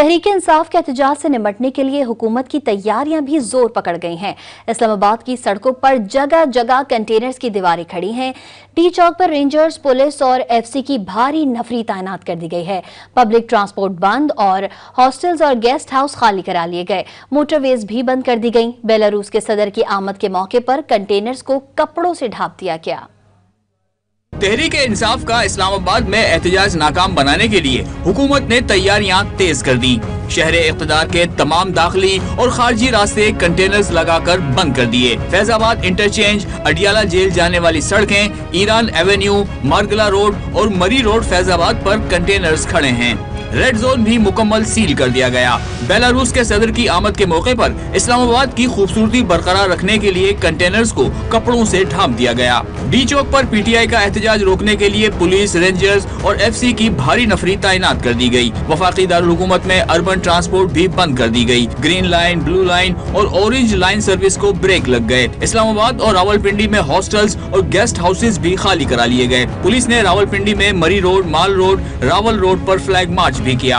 तहरीक-ए-इंसाफ के एहतजाज से निपटने के लिए हुकूमत की तैयारियां भी जोर पकड़ गई हैं। इस्लामाबाद की सड़कों पर जगह जगह कंटेनर्स की दीवारें खड़ी हैं। टी चौक पर रेंजर्स, पुलिस और एफसी की भारी नफरी तैनात कर दी गई है। पब्लिक ट्रांसपोर्ट बंद और हॉस्टल्स और गेस्ट हाउस खाली करा लिए गए। मोटरवेज भी बंद कर दी गई। बेलारूस के सदर की आमद के मौके पर कंटेनर्स को कपड़ों से ढांप दिया गया। तहरीक-ए-इंसाफ का इस्लामाबाद में एहतजाज नाकाम बनाने के लिए हुकूमत ने तैयारियां तेज कर दी। शहरे इक़्तिदार के तमाम दाखिली और खारजी रास्ते कंटेनर्स लगाकर बंद कर दिए। फैजाबाद इंटरचेंज, अडियाला जेल जाने वाली सड़कें, ईरान एवेन्यू, मारगला रोड और मरी रोड फैजाबाद पर कंटेनर्स खड़े हैं। रेड जोन भी मुकम्मल सील कर दिया गया। बेलारूस के सदर की आमद के मौके पर इस्लामाबाद की खूबसूरती बरकरार रखने के लिए कंटेनर्स को कपड़ों से ढांप दिया गया। डी चौक पर पीटीआई का एहतजाज रोकने के लिए पुलिस, रेंजर्स और एफसी की भारी नफरी तैनात कर दी गई। वफाकी दारुल हुकूमत में अर्बन ट्रांसपोर्ट भी बंद कर दी गई। ग्रीन लाइन, ब्लू लाइन और ऑरेंज लाइन सर्विस को ब्रेक लग गए। इस्लामाबाद और रावलपिंडी में हॉस्टल्स और गेस्ट हाउसेज भी खाली करा लिए गए। पुलिस ने रावलपिंडी में मरी रोड, माल रोड, रावल रोड पर फ्लैग मार्च भी किया।